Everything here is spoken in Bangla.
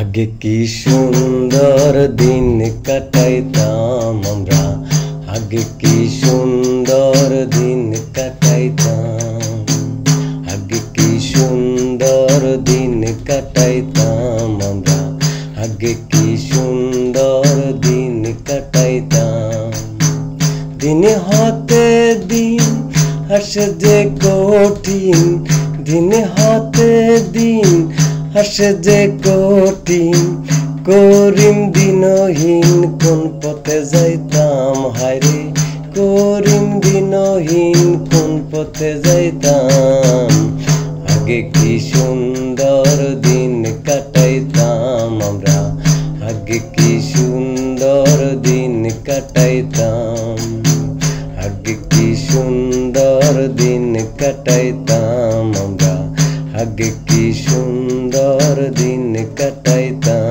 আগে কি সুন্দর দিন কাটাইতাম আমরা, আগে কি সুন্দর দিন কাটাইতাম, আগে কি সুন্দর দিন কাটাইতাম আমরা, আগে কি সুন্দর দিন কাটাইতাম। দিন হতে দিন আসে যে কঠিন, দিন হতে দিন আসে যে কঠিন, করিম দিনহীন কোন পথে যাইতাম হায়রে, করিম দিনহীন কোন পথে যাইতাম। আগে কি সুন্দর দিন কাটাইতাম আমরা, আগে কি সুন্দর দিন কাটাইতাম, আগে কি সুন্দর দিন কাটাইতাম আমরা, আগে কি সুন্দর দিন কাটাইতাম।